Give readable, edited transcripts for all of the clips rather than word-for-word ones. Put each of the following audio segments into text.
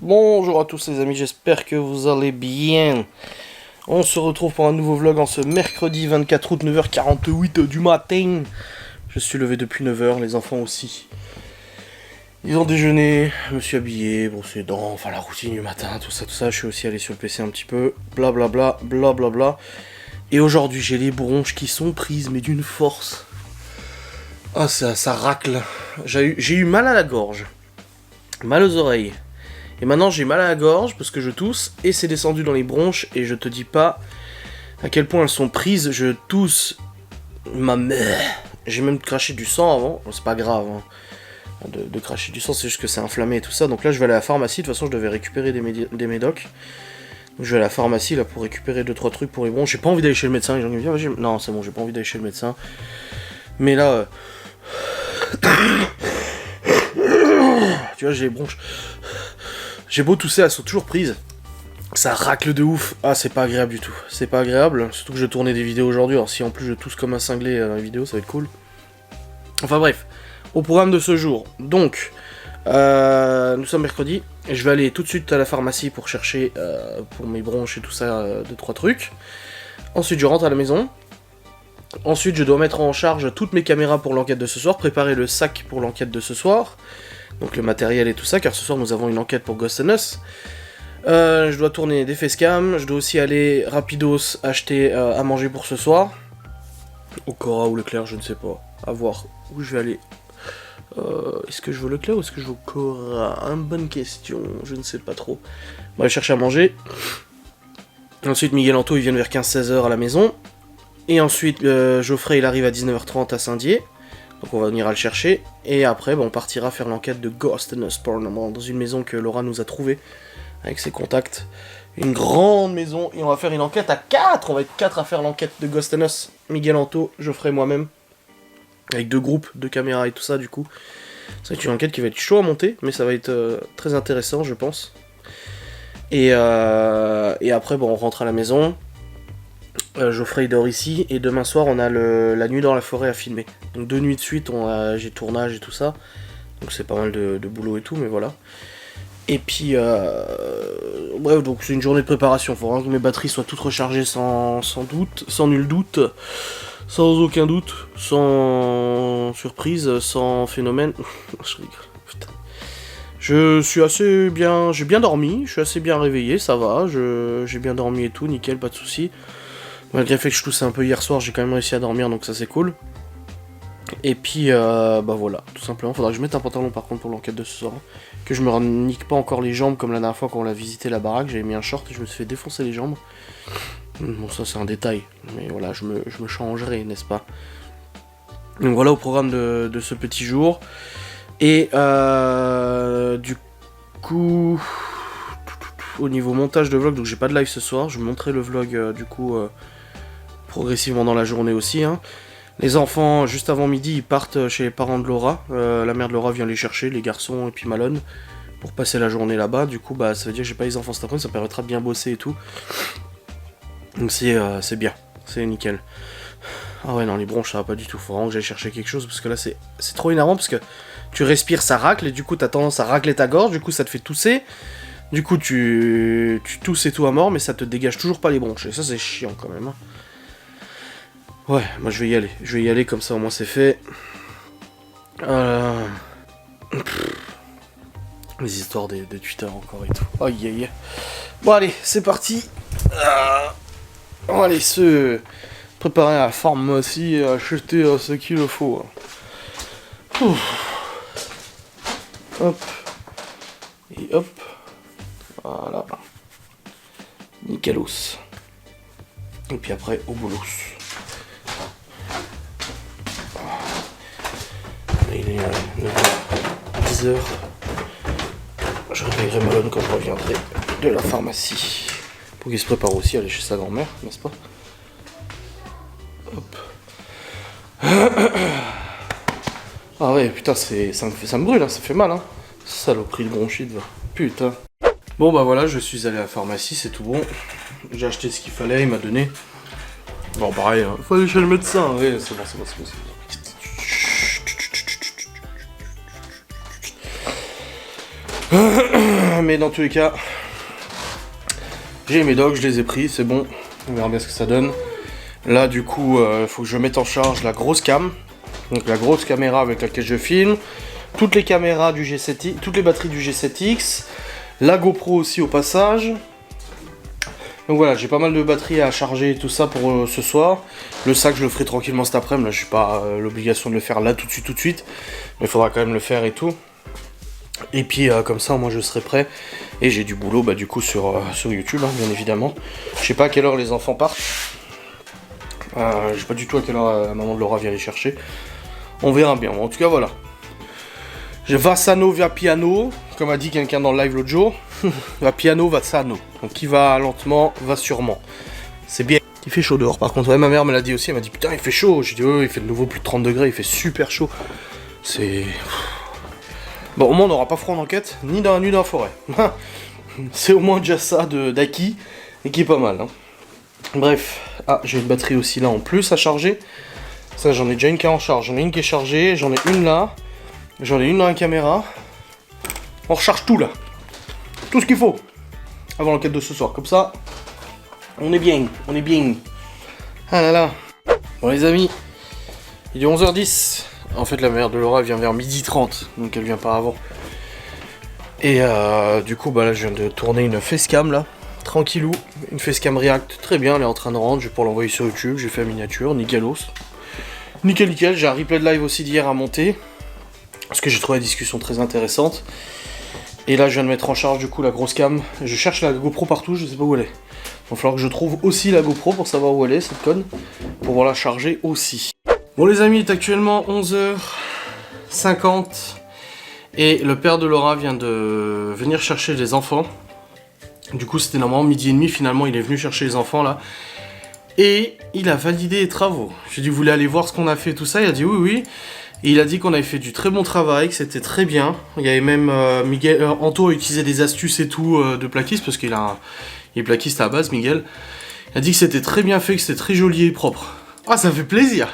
Bonjour à tous les amis, j'espère que vous allez bien. On se retrouve pour un nouveau vlog en ce mercredi 24 août 9h48 du matin. Je suis levé depuis 9h, les enfants aussi. Ils ont déjeuné, je me suis habillé, brossé les dents, enfin la routine du matin, tout ça. Je suis aussi allé sur le PC un petit peu, blablabla, blablabla. Et aujourd'hui j'ai les bronches qui sont prises, mais d'une force. Ah ça racle. J'ai eu mal à la gorge, mal aux oreilles. Et maintenant j'ai mal à la gorge parce que je tousse et c'est descendu dans les bronches et je te dis pas à quel point elles sont prises, je tousse ma mère. J'ai même craché du sang avant, c'est pas grave hein, de cracher du sang, c'est juste que c'est inflammé et tout ça. Donc là je vais aller à la pharmacie, de toute façon je devais récupérer des médocs. Donc je vais à la pharmacie là pour récupérer 2-3 trucs pour les bronches. J'ai pas envie d'aller chez le médecin, les gens me disent non c'est bon, j'ai pas envie d'aller chez le médecin. Mais là... tu vois j'ai les bronches... J'ai beau tousser, elles sont toujours prises. Ça racle de ouf. Ah, c'est pas agréable du tout. C'est pas agréable. Surtout que je tournais des vidéos aujourd'hui. Alors, si en plus je tousse comme un cinglé dans les vidéos, ça va être cool. Enfin, bref. Au programme de ce jour. Donc, nous sommes mercredi. Et je vais aller tout de suite à la pharmacie pour chercher pour mes bronches et tout ça, 2-3 trucs. Ensuite, je rentre à la maison. Ensuite, je dois mettre en charge toutes mes caméras pour l'enquête de ce soir. Préparer le sac pour l'enquête de ce soir. Donc le matériel et tout ça, car ce soir nous avons une enquête pour Ghost & Us. Je dois tourner des facecam, je dois aussi aller rapidos acheter à manger pour ce soir. Au Cora ou Leclerc, je ne sais pas. À voir où je vais aller. Est-ce que je veux Leclerc ou est-ce que je veux au Cora? Une bonne question, je ne sais pas trop. On va aller chercher à manger. Ensuite Miguel Anto, ils viennent vers 15-16h à la maison. Et ensuite Geoffrey il arrive à 19h30 à Saint-Dié. Donc on va venir le chercher, et après on partira faire l'enquête de Ghost & Us Paranormal dans une maison que Laura nous a trouvée, avec ses contacts. Une grande maison, et on va faire une enquête à 4. On va être 4 à faire l'enquête de Ghost & Us. Miguel Anto, Geoffrey, moi-même. Avec 2 groupes, 2 caméras et tout ça du coup. Ça va être une enquête qui va être chaud à monter, mais ça va être très intéressant je pense. Et après on rentre à la maison. Geoffrey dort ici, et demain soir on a la nuit dans la forêt à filmer. Donc 2 nuits de suite, j'ai tournage et tout ça. Donc c'est pas mal de boulot et tout, mais voilà. Et puis, bref, donc c'est une journée de préparation. Faut vraiment que mes batteries soient toutes rechargées sans doute, sans nul doute, sans aucun doute, sans surprise, sans phénomène. Je rigole, putain. Je suis assez bien, j'ai bien dormi, je suis assez bien réveillé, ça va, j'ai bien dormi et tout, nickel, pas de soucis. Malgré le fait que je toussais un peu hier soir, j'ai quand même réussi à dormir, donc ça c'est cool. Et puis, bah voilà, tout simplement. Faudra que je mette un pantalon par contre pour l'enquête de ce soir. Que je me nique pas encore les jambes comme la dernière fois quand on a visité la baraque. J'avais mis un short et je me suis fait défoncer les jambes. Bon, ça c'est un détail, mais voilà, je me changerai, n'est-ce pas? Donc voilà au programme de ce petit jour. Et du coup, au niveau montage de vlog, donc j'ai pas de live ce soir. Je vais montrer le vlog du coup progressivement dans la journée aussi. Hein. Les enfants, juste avant midi, ils partent chez les parents de Laura. La mère de Laura vient les chercher, les garçons et puis Malone, pour passer la journée là-bas. Du coup, bah, ça veut dire que j'ai pas les enfants cet après-midi, ça permettra de bien bosser et tout. Donc c'est bien, c'est nickel. Ah ouais, non, les bronches, ça va pas du tout. Faut vraiment que j'aille chercher quelque chose, parce que là, c'est trop énervant, parce que tu respires, ça racle, et du coup, t'as tendance à racler ta gorge, du coup, ça te fait tousser. Du coup, tu tousses et tout à mort, mais ça te dégage toujours pas les bronches. Et ça, c'est chiant quand même. Hein. Ouais, moi je vais y aller. Je vais y aller, comme ça au moins c'est fait. Les histoires de Twitter encore et tout. Aïe aïe aïe. Bon allez, c'est parti. On va aller se préparer à la pharmacie et acheter ce qu'il faut. Hop. Et hop. Voilà. Nickelos. Et puis après, au boulot. Il est 9h, 10h. Je réveillerai Malone quand je reviendrai de la pharmacie. Pour qu'il se prépare aussi à aller chez sa grand-mère, n'est-ce pas? Hop. Ah ouais, putain, ça me brûle, hein, ça fait mal, hein. Saloperie de bronchite, va. Putain. Bon bah voilà, je suis allé à la pharmacie, c'est tout bon. J'ai acheté ce qu'il fallait, il m'a donné. Bon pareil, hein. Faut aller chez le médecin, ouais, c'est bon. Mais dans tous les cas, j'ai les médocs, je les ai pris, c'est bon. On verra bien ce que ça donne. Là, du coup, il faut que je mette en charge la grosse cam. Donc la grosse caméra avec laquelle je filme. Toutes les caméras du G7X, toutes les batteries du G7X. La GoPro aussi au passage. Donc voilà, j'ai pas mal de batteries à charger et tout ça pour ce soir. Le sac, je le ferai tranquillement cet après-midi. Là, je suis pas l'obligation de le faire là tout de suite. Mais il faudra quand même le faire et tout. Et puis comme ça, moi je serai prêt. Et j'ai du boulot du coup sur YouTube, hein, bien évidemment. Je sais pas à quelle heure les enfants partent. Je sais pas du tout à quelle heure la maman de Laura vient les chercher. On verra bien. En tout cas, voilà. Je va sano via piano, comme a dit quelqu'un dans le live l'autre jour. Va piano, va sano. Donc qui va lentement, va sûrement. C'est bien. Il fait chaud dehors par contre. Ouais, ma mère me l'a dit aussi. Elle m'a dit putain, il fait chaud. J'ai dit ouais, il fait de nouveau plus de 30 degrés. Il fait super chaud. C'est. Bon, au moins on n'aura pas froid en enquête, ni dans la nuit dans la forêt. C'est au moins déjà ça d'acquis, et qui est pas mal. Hein. Bref, j'ai une batterie aussi là en plus à charger. Ça, j'en ai déjà une qui est en charge. J'en ai une qui est chargée, j'en ai une là. J'en ai une dans la caméra. On recharge tout là. Tout ce qu'il faut. Avant l'enquête de ce soir. Comme ça, on est bien. On est bien. Ah là là. Bon les amis, il est 11h10. En fait, la mère de Laura vient vers 12h30, donc elle vient pas avant. Et du coup, là, je viens de tourner une facecam, là, tranquillou. Une facecam React, très bien, elle est en train de rendre. Je vais pour l'envoyer sur YouTube, j'ai fait la miniature, nickelos. Nickel, nickel. J'ai un replay de live aussi d'hier à monter, parce que j'ai trouvé la discussion très intéressante. Et là, je viens de mettre en charge, du coup, la grosse cam. Je cherche la GoPro partout, je sais pas où elle est. Il va falloir que je trouve aussi la GoPro pour savoir où elle est, cette conne, pour pouvoir la charger aussi. Bon les amis, il est actuellement 11h50 et le père de Laura vient de venir chercher les enfants. Du coup c'était normalement 12h30, finalement il est venu chercher les enfants là. Et il a validé les travaux. J'ai dit vous voulez aller voir ce qu'on a fait tout ça, il a dit oui oui. Et il a dit qu'on avait fait du très bon travail, que c'était très bien. Il y avait même Miguel, Anto a utilisé des astuces et tout de plaquiste parce il est plaquiste à la base Miguel. Il a dit que c'était très bien fait, que c'était très joli et propre. Ah ça fait plaisir.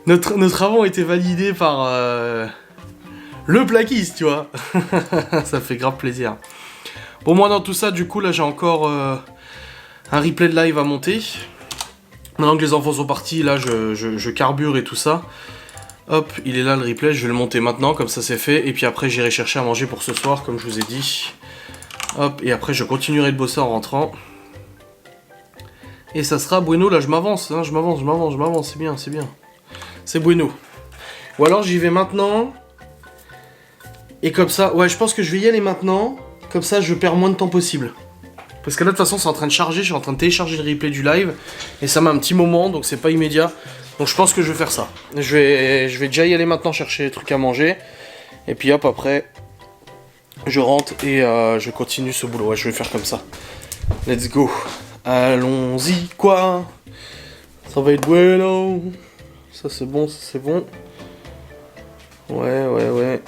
Nos travaux ont été validés par le plaquiste, tu vois. Ça fait grave plaisir. Bon, moi, dans tout ça, du coup, là, j'ai encore un replay de live à monter. Maintenant que les enfants sont partis, là, je carbure et tout ça. Hop, il est là, le replay. Je vais le monter maintenant, comme ça, c'est fait. Et puis après, j'irai chercher à manger pour ce soir, comme je vous ai dit. Hop, et après, je continuerai de bosser en rentrant. Et ça sera bueno. Là, je m'avance, hein, je m'avance. C'est bien, c'est bien. C'est bueno. Ou alors j'y vais maintenant. Et comme ça, ouais, je pense que je vais y aller maintenant. Comme ça, je perds moins de temps possible. Parce que là, de toute façon, c'est en train de charger. Je suis en train de télécharger le replay du live. Et ça met un petit moment, donc c'est pas immédiat. Donc je pense que je vais faire ça. Je vais déjà y aller maintenant chercher les trucs à manger. Et puis hop, après, je rentre et je continue ce boulot. Ouais, je vais faire comme ça. Let's go. Allons-y, quoi. Ça va être bueno. Ça c'est bon, ça c'est bon. Ouais.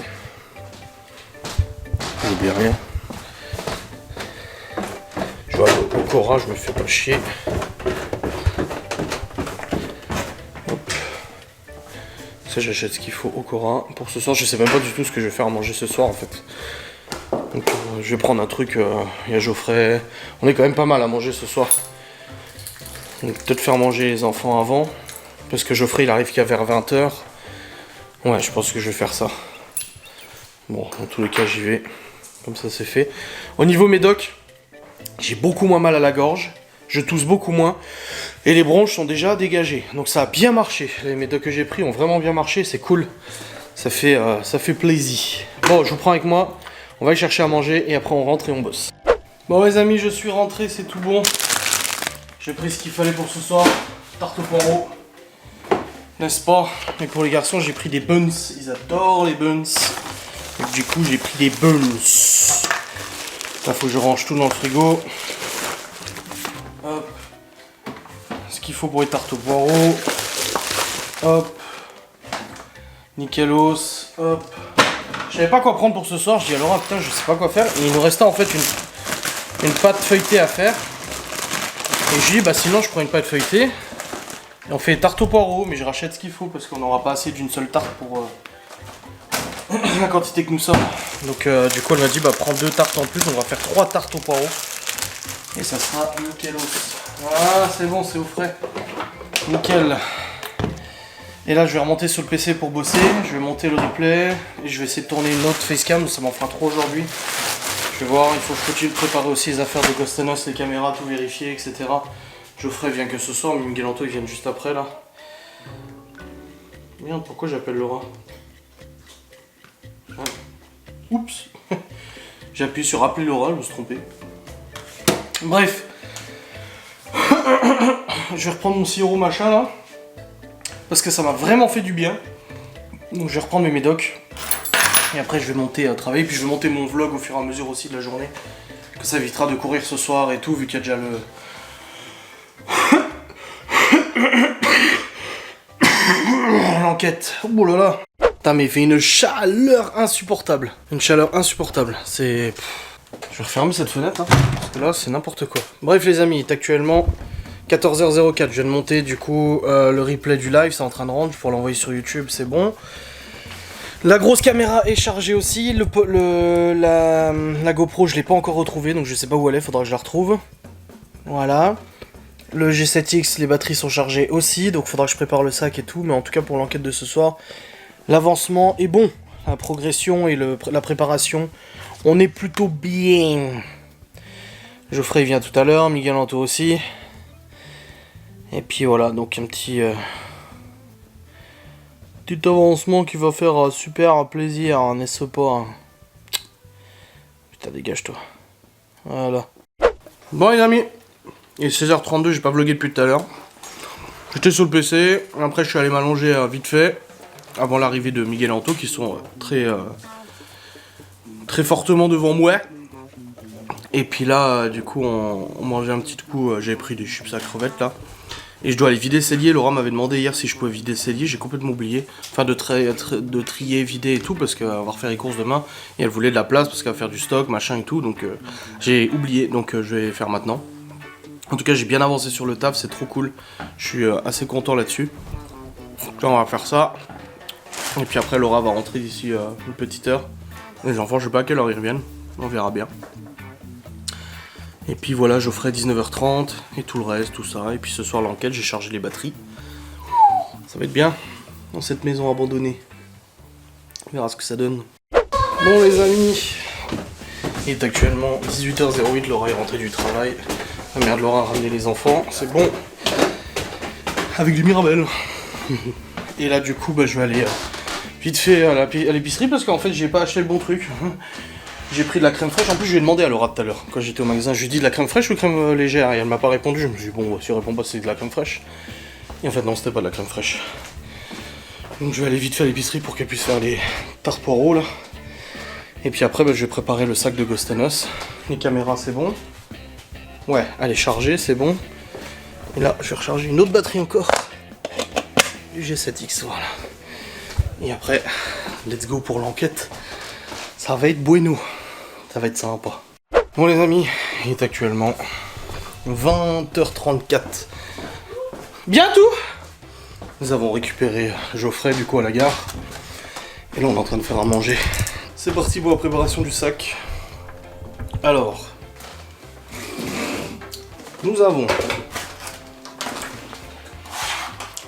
J'oublie rien. Je vais aller au Cora, je me fais pas chier. Hop. Ça j'achète ce qu'il faut au Cora. Pour ce soir, je sais même pas du tout ce que je vais faire à manger ce soir en fait. Donc je vais prendre un truc, il y a Geoffrey. On est quand même pas mal à manger ce soir. Donc peut-être faire manger les enfants avant. Parce que Geoffrey il arrive qu'à vers 20h. Ouais, je pense que je vais faire ça. Bon, dans tous les cas j'y vais. Comme ça c'est fait. Au niveau médoc, j'ai beaucoup moins mal à la gorge. Je tousse beaucoup moins. Et les bronches sont déjà dégagées. Donc ça a bien marché. Les médocs que j'ai pris ont vraiment bien marché. C'est cool. Ça fait plaisir. Bon, je vous prends avec moi. On va aller chercher à manger et après on rentre et on bosse. Bon les amis, je suis rentré, c'est tout bon. J'ai pris ce qu'il fallait pour ce soir. Tarte au poireau. N'est-ce pas? Et pour les garçons, j'ai pris des buns. Ils adorent les buns. Donc, du coup, j'ai pris des buns. Là, faut que je range tout dans le frigo. Hop. Ce qu'il faut pour les tartes au poireau. Hop. Nickelos. Hop. Je savais pas quoi prendre pour ce soir. Je dis à Laura, putain, je sais pas quoi faire. Et il nous restait en fait une pâte feuilletée à faire. Et je dis, bah sinon, je prends une pâte feuilletée. Et on fait tarte au poireau, mais je rachète ce qu'il faut parce qu'on n'aura pas assez d'une seule tarte la quantité que nous sommes. Donc du coup elle m'a dit bah prends 2 tartes en plus, on va faire 3 tartes au poireau. Et ça sera nickel aussi. Voilà, c'est bon, c'est au frais. Nickel. Et là je vais remonter sur le PC pour bosser, je vais monter le replay, et je vais essayer de tourner une autre facecam, ça m'en fera trop aujourd'hui. Je vais voir, il faut que je continue de préparer aussi les affaires de Gostanos, les caméras, tout vérifier, etc. Geoffrey vient que ce soir, mais Miguel Anto ils viennent juste après là. Merde, pourquoi j'appelle Laura? Ah. Oups. J'ai appuyé sur appeler Laura, je me suis trompé. Bref. Je vais reprendre mon sirop machin là. Parce que ça m'a vraiment fait du bien. Donc je vais reprendre mes médocs. Et après je vais monter à travailler. Puis je vais monter mon vlog au fur et à mesure aussi de la journée. Que ça évitera de courir ce soir et tout, vu qu'il y a déjà le... l'enquête. Oh là là. Putain mais il fait une chaleur insupportable. Une chaleur insupportable. C'est... Je vais refermer cette fenêtre. Hein, parce que là c'est n'importe quoi. Bref les amis, il est actuellement 14h04. Je viens de monter du coup le replay du live. C'est en train de rendre. Pour l'envoyer sur YouTube, c'est bon. La grosse caméra est chargée aussi. La GoPro je l'ai pas encore retrouvée. Donc je sais pas où elle est. Faudra que je la retrouve. Voilà. Le G7X, les batteries sont chargées aussi, donc il faudra que je prépare le sac et tout, mais en tout cas pour l'enquête de ce soir, l'avancement est bon. La progression et la préparation, on est plutôt bien. Geoffrey vient tout à l'heure, Miguel Anto aussi. Et puis voilà, donc un petit avancement qui va faire super plaisir, n'est-ce pas? Putain, dégage-toi. Voilà. Bon les amis. Il est 16h32, j'ai pas vlogué depuis tout à l'heure. J'étais sur le PC, après je suis allé m'allonger vite fait, avant l'arrivée de Miguel Anto, qui sont très fortement devant moi. Et puis là, du coup, on mangeait un petit coup, j'avais pris des chips à crevettes là. Et je dois aller vider cellier, Laura m'avait demandé hier si je pouvais vider cellier, j'ai complètement oublié. Enfin de trier, vider et tout, parce qu'elle va refaire les courses demain. Et elle voulait de la place, parce qu'elle va faire du stock, machin et tout, donc j'ai oublié, donc je vais faire maintenant. En tout cas, j'ai bien avancé sur le taf, c'est trop cool. Je suis assez content là-dessus. Donc là, on va faire ça. Et puis après, Laura va rentrer d'ici une petite heure. Les enfants, je sais pas à quelle heure ils reviennent. On verra bien. Et puis voilà, Geoffrey 19h30 et tout le reste, tout ça. Et puis ce soir, l'enquête, j'ai chargé les batteries. Ça va être bien dans cette maison abandonnée. On verra ce que ça donne. Bon les amis, il est actuellement 18h08, Laura est rentrée du travail. Ah merde, Laura a ramené les enfants, c'est bon. Avec du Mirabelle. Et là du coup bah, je vais aller vite fait à l'épicerie parce qu'en fait j'ai pas acheté le bon truc. J'ai pris de la crème fraîche, en plus je lui ai demandé à Laura tout à l'heure quand j'étais au magasin, je lui ai dit de la crème fraîche ou crème légère et elle m'a pas répondu, je me suis dit bon si elle répond pas c'est de la crème fraîche. Et en fait non c'était pas de la crème fraîche. Donc je vais aller vite fait à l'épicerie pour qu'elle puisse faire les tartes poireaux là. Et puis après bah, je vais préparer le sac de Gostanos. Les caméras c'est bon. Ouais, elle est chargée, c'est bon. Et là, je vais recharger une autre batterie encore. Du G7X, voilà. Et après, let's go pour l'enquête. Ça va être bueno. Ça va être sympa. Bon les amis, il est actuellement 20h34. Bientôt. Nous avons récupéré Geoffrey du coup à la gare. Et là, on est en train de faire à manger. C'est parti pour la préparation du sac. Alors... Nous avons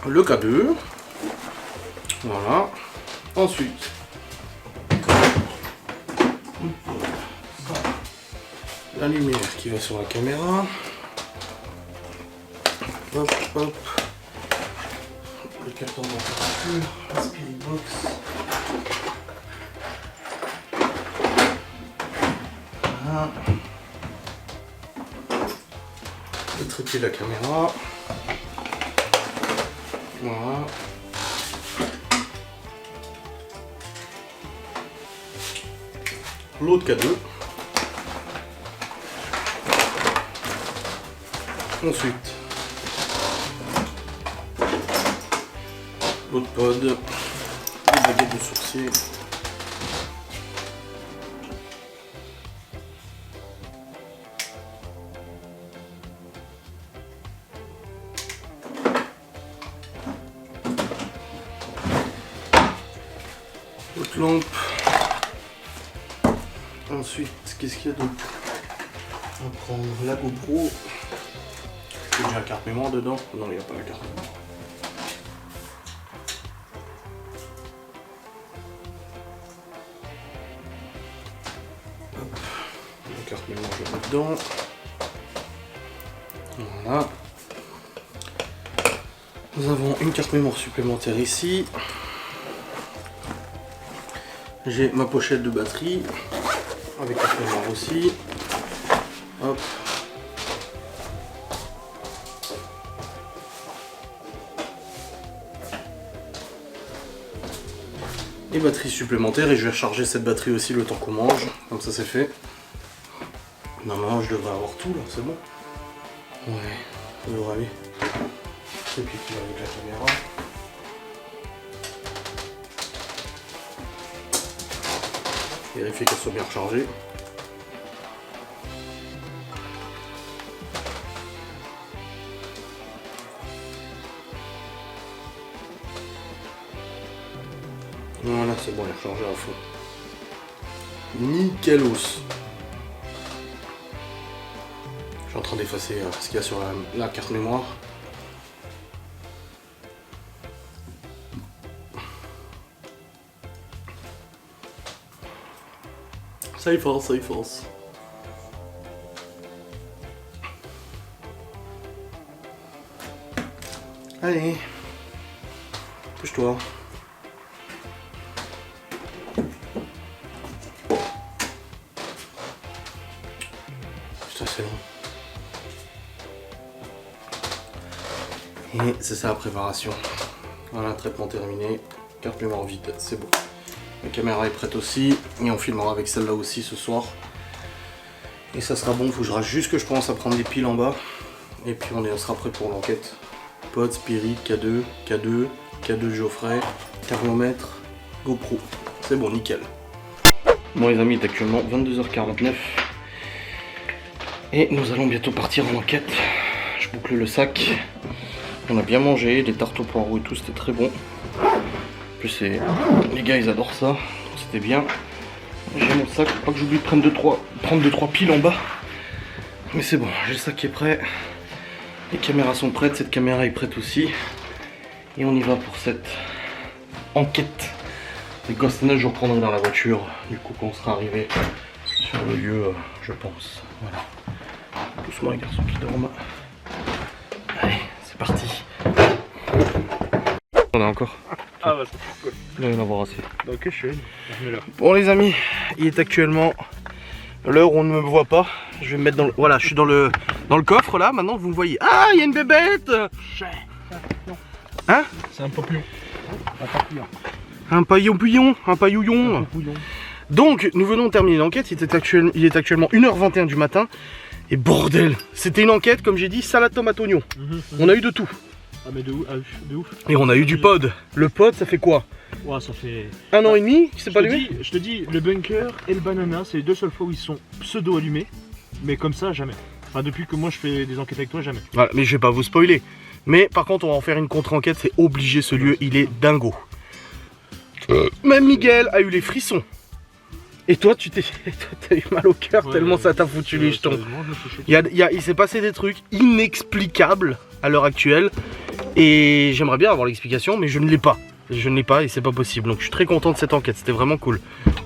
le K2, voilà, ensuite la lumière qui va sur la caméra, hop hop, le carton de température, la spirit box, voilà. Le trépied de la caméra. Voilà. L'autre K2. Ensuite, l'autre pod. Les baguettes de sourcier. Lampe, Ensuite, qu'est-ce qu'il y a d'autre? On va prendre la GoPro. Il y a la carte mémoire dedans? Non, il n'y a pas la carte mémoire. Hop. La carte mémoire, je la mets dedans. Voilà. Nous avons une carte mémoire supplémentaire ici. J'ai ma pochette de batterie avec carte mémoire aussi. Hop. Et batterie supplémentaire, et je vais recharger cette batterie aussi le temps qu'on mange, comme ça c'est fait. Normalement je devrais avoir tout là, c'est bon. Ouais, ça devrait aller. Et puis qui va avec la caméra. Vérifier qu'elle soit bien rechargée. Voilà, c'est bon, elle est rechargée à fond. Nickelos. Je suis en train d'effacer ce qu'il y a sur la carte mémoire. Ça y force, ça y force. Allez, pousse-toi. Putain, c'est long. Et c'est ça la préparation. Voilà, traitement terminé. Carte mémoire vide, c'est bon. La caméra est prête aussi. Et on filmera avec celle-là aussi ce soir. Et ça sera bon, faut que je rate juste que je pense à prendre des piles en bas. Et puis on sera prêt pour l'enquête. Pod, Spirit, K2, K2, K2 Geoffrey, thermomètre, GoPro. C'est bon, nickel. Bon les amis, il est actuellement 22h49. Et nous allons bientôt partir en enquête. Je boucle le sac. On a bien mangé, des tartes au poireau et tout, c'était très bon. En plus, les gars, ils adorent ça. C'était bien. J'ai mon sac, faut pas que j'oublie de prendre 2-3 piles en bas. Mais c'est bon, j'ai le sac qui est prêt. Les caméras sont prêtes, cette caméra est prête aussi. Et on y va pour cette enquête. Les Ghost Hunters, je reprendrai dans la voiture. Du coup, quand on sera arrivé sur le lieu, je pense. Voilà. Doucement les garçons qui dorment. Allez, c'est parti. On a encore. Ah bah c'est cool. Il va y en avoir assez. Ok, je suis là. Bon les amis, il est actuellement l'heure où on ne me voit pas. Je vais me mettre dans le... Voilà, je suis dans le coffre là, maintenant vous me voyez. Ah, il y a une bébête. Hein? C'est un papillon. Un papillon. Un paillon-pouillon, un paillouillon. Donc, nous venons de terminer l'enquête, il est actuellement 1h21 du matin. Et bordel, c'était une enquête, comme j'ai dit, salade tomate oignon. On a eu de tout. Ah mais de ouf. Et on a eu du pod. Le pod, ça fait quoi? Ouais, ça fait... 1 an et demi, c'est pas allumé? Je te dis, le bunker et le banana, c'est les deux seules fois où ils sont pseudo allumés. Mais comme ça, jamais. Enfin, depuis que moi je fais des enquêtes avec toi, jamais. Voilà, mais je vais pas vous spoiler. Mais par contre, on va en faire une contre-enquête, c'est obligé, ce lieu, il est dingo. Même Miguel a eu les frissons. Et toi, tu t'as eu mal au cœur tellement ça t'a foutu les jetons. Il s'est passé des trucs inexplicables à l'heure actuelle. Et j'aimerais bien avoir l'explication, mais je ne l'ai pas. Je ne l'ai pas et c'est pas possible. Donc je suis très content de cette enquête, c'était vraiment cool.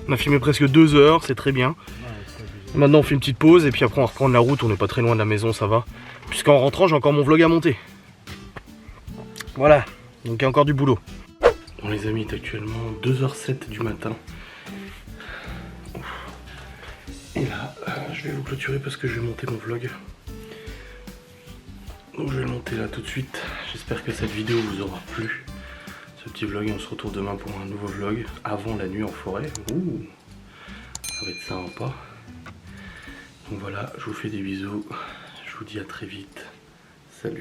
On a filmé presque 2 heures, c'est très bien. Maintenant on fait une petite pause et puis après on va reprendre la route, on n'est pas très loin de la maison, ça va. Puisqu'en rentrant j'ai encore mon vlog à monter. Voilà, donc il y a encore du boulot. Bon les amis, il est actuellement 2h07 du matin. Et là, je vais vous clôturer parce que je vais monter mon vlog. Donc je vais le monter là tout de suite. J'espère que cette vidéo vous aura plu. Ce petit vlog, et on se retrouve demain pour un nouveau vlog avant la nuit en forêt. Ouh, ça va être sympa. Donc voilà, je vous fais des bisous. Je vous dis à très vite. Salut.